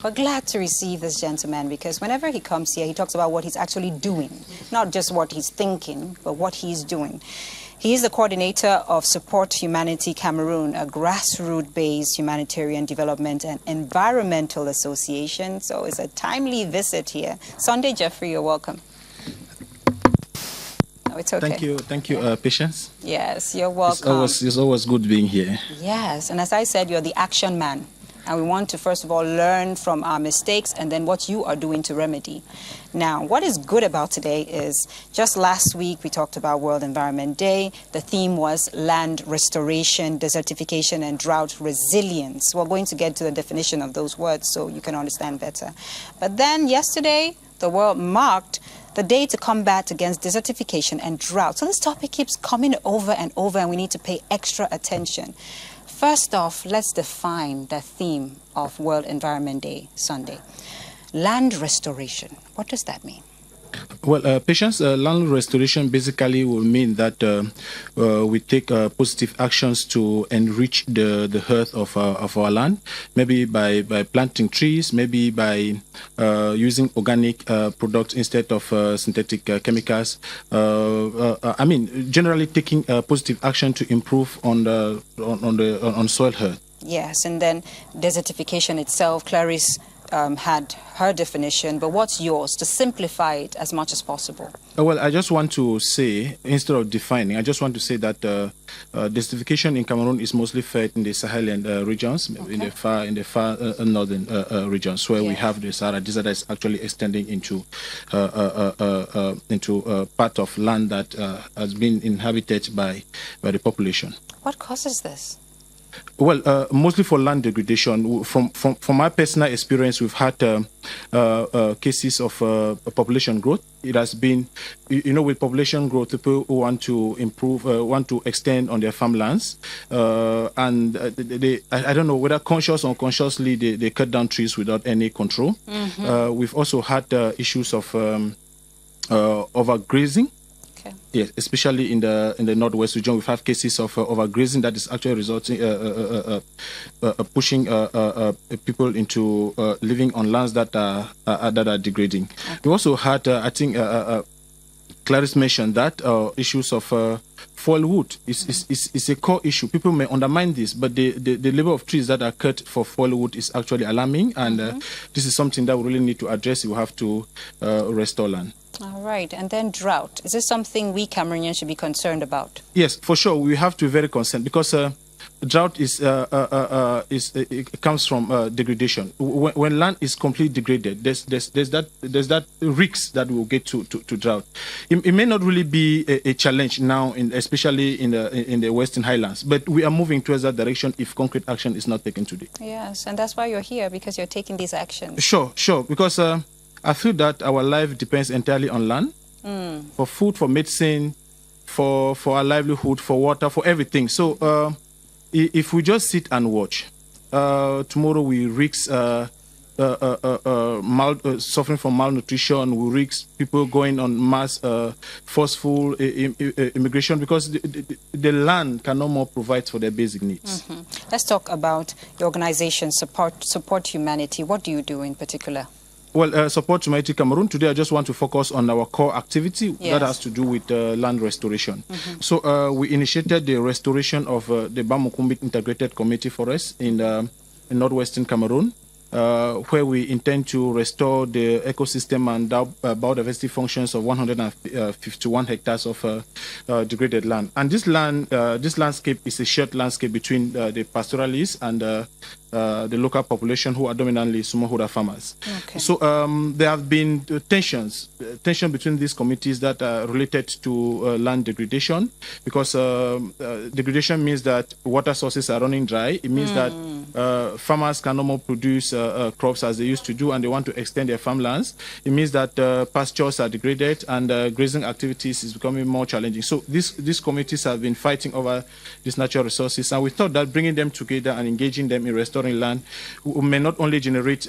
We're glad to receive this gentleman because whenever he comes here, he talks about what he's actually doing, not just what he's thinking, but what he's doing. He is the coordinator of Support Humanity Cameroon, a grassroots-based humanitarian development and environmental association. So it's a timely visit here. Sunday, Geofrey, you're welcome. No, it's okay. Thank you, Patience. Yes, you're welcome. It's always good being here. Yes, and as I said, you're the action man. And we want to, first of all, learn from our mistakes and then what you are doing to remedy. Now, what is good about today is just last week we talked about World Environment Day. The theme was land restoration, desertification and drought resilience. We're going to get to the definition of those words so you can understand better. But then yesterday, the world marked the day to combat against desertification and drought. So this topic keeps coming over and over and we need to pay extra attention. First off, let's define the theme of World Environment Day Sunday. Land restoration. What does that mean? Well, Patience, land restoration basically will mean that we take positive actions to enrich the earth of our land, maybe by planting trees, maybe by using organic products instead of synthetic chemicals. I mean, generally taking positive action to improve on soil health. Yes, and then desertification itself, Clarice had her definition, but what's yours to simplify it as much as possible? Well, I just want to say, instead of defining, I just want to say that desertification in Cameroon is mostly felt in the Sahelian regions, okay, in the far northern regions, where we have the Sahara Desert that is actually extending into part of land that has been inhabited by the population. What causes this? Well, mostly for land degradation. From my personal experience, we've had cases of population growth. It has been, with population growth, people who want to improve, want to extend on their farmlands, and I don't know whether conscious or unconsciously they cut down trees without any control. Mm-hmm. We've also had issues of overgrazing. Okay. Yes, especially in the northwest region, we have cases of overgrazing that is actually resulting pushing people into living on lands that are degrading. Okay. We also had, I think, Clarice mentioned that issues of firewood is a core issue. People may undermine this, but the level of trees that are cut for firewood is actually alarming, and this is something that we really need to address. We have to restore land. All right, and then drought. Is this something we Cameroonians should be concerned about? Yes, for sure. We have to be very concerned because drought it comes from degradation. When land is completely degraded, there's that risk that we'll get to drought. It may not really be a challenge now, especially in the Western Highlands, but we are moving towards that direction if concrete action is not taken today. Yes, and that's why you're here, because you're taking these actions. Sure, because I feel that our life depends entirely on land, for food, for medicine, for our livelihood, for water, for everything. So if we just sit and watch, tomorrow we risk suffering from malnutrition, we risk people going on mass forceful immigration because the land can no more provide for their basic needs. Let's talk about your organization, Support Humanity. What do you do in particular? Well, Support Humanity Cameroon, today I just want to focus on our core activity that has to do with land restoration. So we initiated the restoration of the Bamukumbit Integrated Community Forest in northwestern Cameroon, where we intend to restore the ecosystem and biodiversity functions of 151 hectares of degraded land. And this landscape is a shared landscape between the pastoralists and the local population, who are dominantly smallholder farmers. Okay. So there have been tension between these communities that are related to land degradation, because degradation means that water sources are running dry. It means that farmers can no more produce crops as they used to do, and they want to extend their farmlands. It means that pastures are degraded and grazing activities is becoming more challenging. So these communities have been fighting over these natural resources, and we thought that bringing them together and engaging them in restoring restoring land may not only generate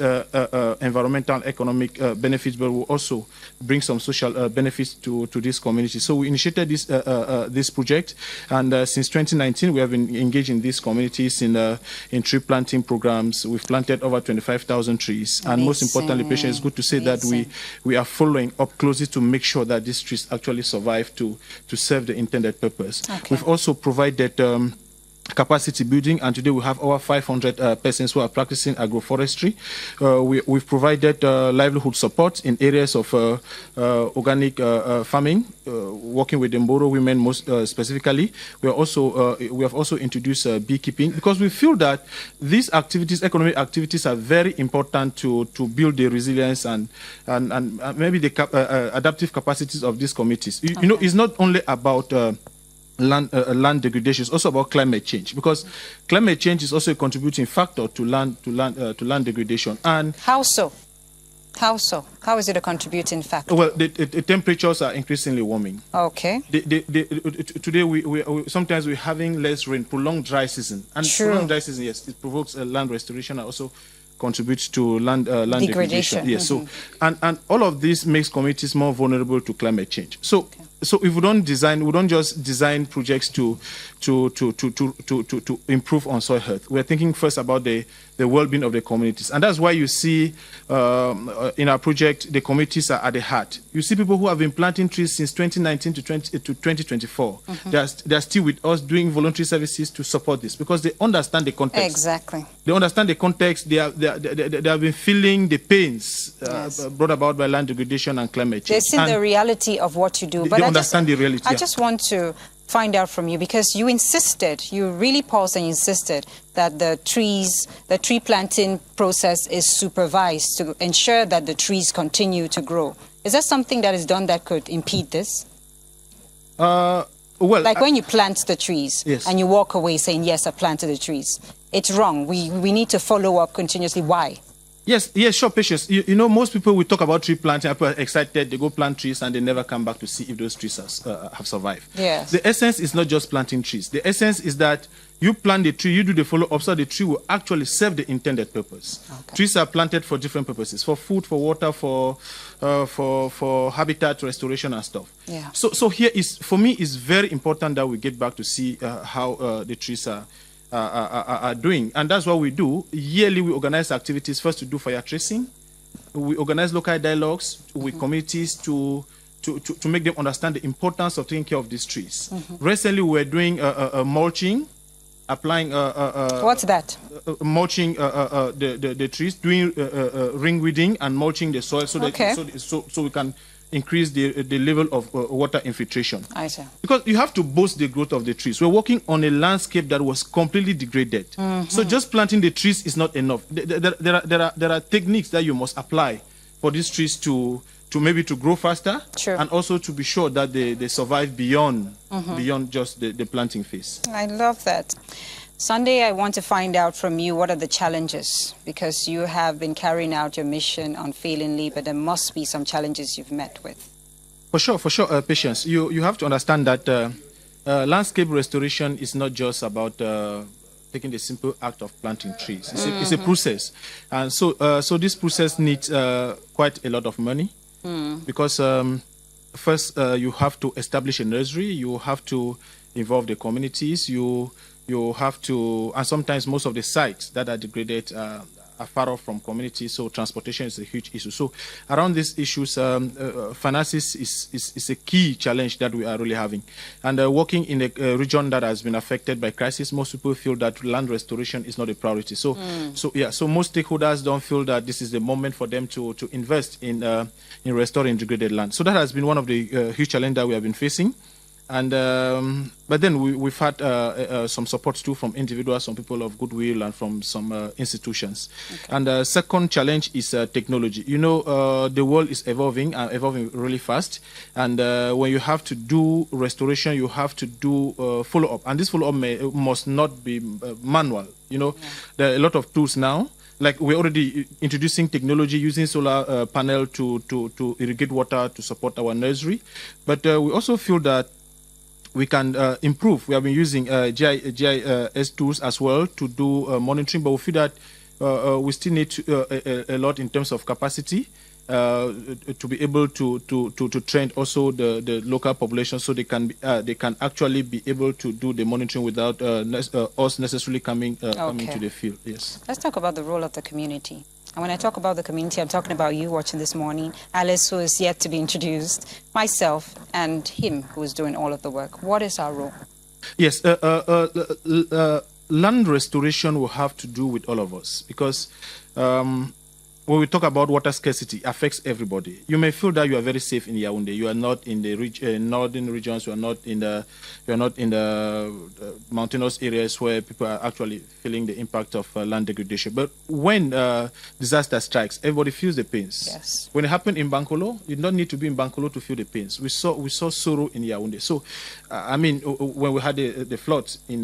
environmental, economic benefits, but will also bring some social benefits to this community. So we initiated this project, and since 2019, we have been engaged in these communities in tree planting programs. We've planted over 25,000 trees, and most importantly, patients, it's good to say that we are following up closely to make sure that these trees actually survive to serve the intended purpose. Okay. We've also provided capacity building, and today we have over 500 persons who are practicing agroforestry. We've provided livelihood support in areas of organic farming, working with the Mboro women most specifically. We have also introduced beekeeping, because we feel that these activities, economic activities, are very important to build the resilience and maybe the adaptive capacities of these communities. You know, it's not only about land degradation, is also about climate change, because climate change is also a contributing factor to land degradation. And how so? How so? How is it a contributing factor? Well, the temperatures are increasingly warming. Okay. Today, sometimes we're having less rain, prolonged dry season, and prolonged dry season, yes, it provokes land restoration and also contributes to land degradation. Yes. So, and all of this makes communities more vulnerable to climate change. So. Okay. So if we don't just design projects to improve on soil health. We're thinking first about the well-being of the communities, and that's why you see in our project the communities are at the heart. You see people who have been planting trees since 2019 to 2024. They are still with us doing voluntary services to support this, because they understand the context. Exactly. They understand the context. They have been feeling the pains brought about by land degradation and climate change. They see the reality of what you do. But understand the reality. I just want to find out from you, because you really paused and insisted that the tree planting process is supervised to ensure that the trees continue to grow. Is there something that is done that could impede this? Well, like when you plant the trees, yes, and you walk away saying, yes, I planted the trees. It's wrong. We need to follow up continuously. Why? Yes, sure, Patience. You know, most people, we talk about tree planting, people are excited, they go plant trees, and they never come back to see if those trees have survived. Yes. The essence is not just planting trees. The essence is that you plant the tree, you do the follow-up, so the tree will actually serve the intended purpose. Okay. Trees are planted for different purposes, for food, for water, for habitat restoration and stuff. Yeah. So here is, for me, it's very important that we get back to see how the trees are doing, and that's what we do. Yearly, we organize activities first to do fire tracing. We organize local dialogues with communities to make them understand the importance of taking care of these trees. Recently, we're doing mulching, applying what's that? Mulching the trees, doing ring weeding and mulching the soil, so we can increase the level of water infiltration. I see. Because you have to boost the growth of the trees. We're working on a landscape that was completely degraded. So just planting the trees is not enough. There are techniques that you must apply for these trees to maybe to grow faster, and also to be sure that they survive beyond just the planting phase. I love that. Sunday, I want to find out from you, what are the challenges? Because you have been carrying out your mission unfailingly, but there must be some challenges you've met with. For sure, Patience. You have to understand that landscape restoration is not just about taking the simple act of planting trees. It's a process. And so this process needs quite a lot of money, because first you have to establish a nursery, you have to involve the communities, you have to, and sometimes most of the sites that are degraded are far off from communities, so transportation is a huge issue. So around these issues, finances is a key challenge that we are really having. And working in a region that has been affected by crisis, most people feel that land restoration is not a priority. So most stakeholders don't feel that this is the moment for them to invest in restoring degraded land. So that has been one of the huge challenges that we have been facing. And but then we've had some support too from individuals, some people of goodwill, and from some institutions. Okay. And the second challenge is technology. You know, the world is evolving really fast. And when you have to do restoration, you have to do follow-up. And this follow-up must not be manual. You know, there are a lot of tools now. Like, we're already introducing technology, using solar panel to irrigate water to support our nursery. But we also feel that we can improve. We have been using GIS tools as well to do monitoring, but we feel that we still need a lot in terms of capacity to be able to train also the local population, so they can actually be able to do the monitoring without us necessarily coming to the field. Yes. Let's talk about the role of the community. And when I talk about the community, I'm talking about you watching this morning, Alice, who is yet to be introduced, myself, and him, who is doing all of the work. What is our role? Yes, land restoration will have to do with all of us, because when we talk about water scarcity, it affects everybody. You may feel that you are very safe in Yaoundé. You are not in the northern regions. You are not in the mountainous areas where people are actually feeling the impact of land degradation. But when disaster strikes, everybody feels the pains. Yes. When it happened in Bankolo, you don't need to be in Bankolo to feel the pains. We saw sorrow in Yaoundé. So, I mean, when we had the floods in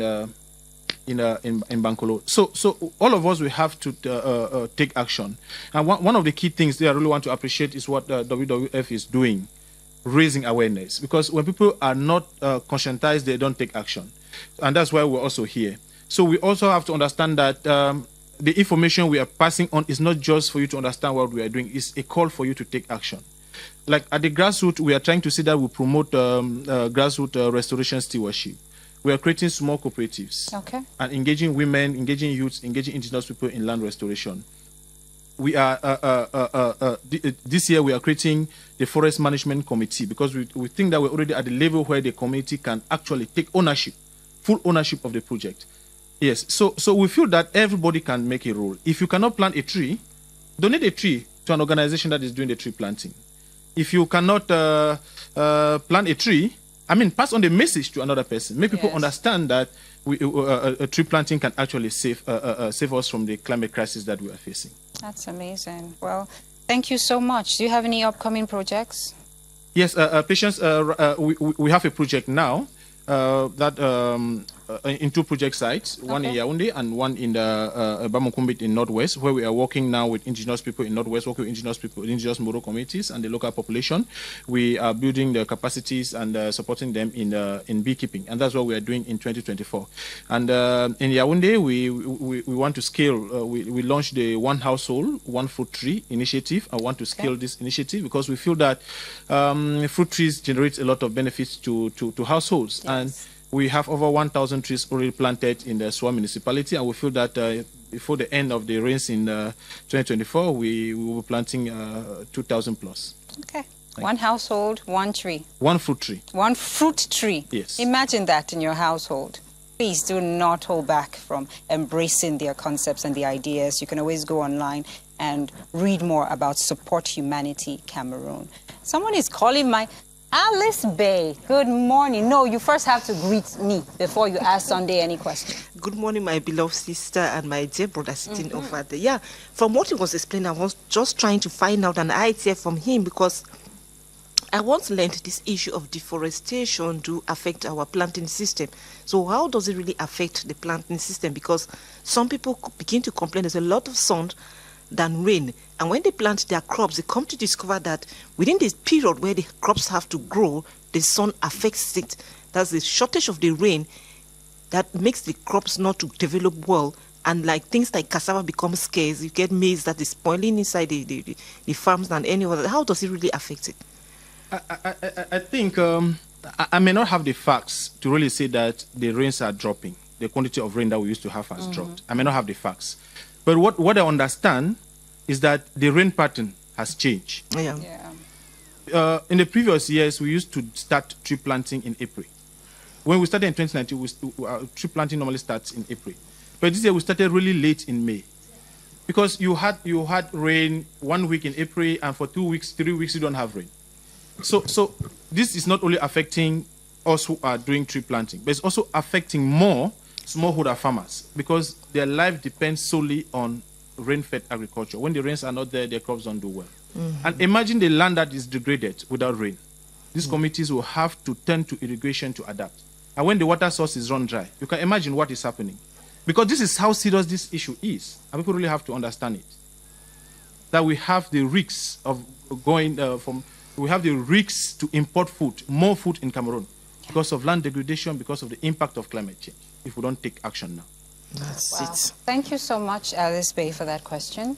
Bankolo. So all of us, we have to take action. And one of the key things that I really want to appreciate is what WWF is doing, raising awareness. Because when people are not conscientized, they don't take action. And that's why we're also here. So we also have to understand that the information we are passing on is not just for you to understand what we are doing. It's a call for you to take action. Like at the grassroots, we are trying to see that we promote grassroots restoration stewardship. We are creating small cooperatives and engaging women, engaging youths, engaging indigenous people in land restoration. We are this year we are creating the forest management committee, because we think that we're already at the level where the community can actually take ownership, full ownership of the project. Yes, so we feel that everybody can make a role. If you cannot plant a tree, donate a tree to an organization that is doing the tree planting. If you cannot plant a tree, I mean, pass on the message to another person. Make people understand that tree planting can actually save us from the climate crisis that we are facing. That's amazing. Well, thank you so much. Do you have any upcoming projects? Yes, Patience, we have a project now in two project sites, one in Yaoundé and one in the Bamukumbit in Northwest, where we are working now with indigenous people in Northwest, working with indigenous people, indigenous Moro communities and the local population. We are building the capacities and supporting them in beekeeping, and that's what we are doing in 2024. And in Yaoundé, we want to scale. We launched the One Household, One Fruit Tree initiative. I want to scale this initiative because we feel that fruit trees generate a lot of benefits to households. Yes. And we have over 1,000 trees already planted in the Swa municipality, and we feel that before the end of the rains in 2024, we will be planting 2,000 plus. Okay. One household, one tree. One fruit tree. One fruit tree. Yes. Imagine that in your household. Please do not hold back from embracing their concepts and the ideas. You can always go online and read more about Support Humanity Cameroon. Someone is calling my... Alice Bay, good morning. No, you first have to greet me before you ask Sunday any question. Good morning, my beloved sister and my dear brother sitting over there. Yeah, from what he was explaining, I was just trying to find out an idea from him, because I once learned this issue of deforestation do affect our planting system. So how does it really affect the planting system? Because some people begin to complain there's a lot of sun than rain, and when they plant their crops, they come to discover that within this period where the crops have to grow, the sun affects it. That's the shortage of the rain that makes the crops not to develop well, and like things like cassava become scarce. You get maize that is spoiling inside the farms than any other. How does it really affect it? I think I may not have the facts to really say that the rains are dropping. The quantity of rain that we used to have has dropped. I may not have the facts. But what I understand is that the rain pattern has changed. Yeah. In the previous years, we used to start tree planting in April. When we started in 2019, tree planting normally starts in April. But this year, we started really late in May. Because you had rain 1 week in April, and for 2 weeks, 3 weeks, you don't have rain. So this is not only affecting us who are doing tree planting, but it's also affecting more smallholder farmers, because their life depends solely on rain-fed agriculture. When the rains are not there, their crops don't do well. And imagine the land that is degraded without rain. These communities will have to turn to irrigation to adapt. And when the water sources run dry, you can imagine what is happening. Because this is how serious this issue is. And people really have to understand it. That we have the risks of going we have the risks to import food, more food in Cameroon. because of land degradation, because of the impact of climate change, if we don't take action now. That's Wow. it. Thank you so much, Alice Bay, for that question.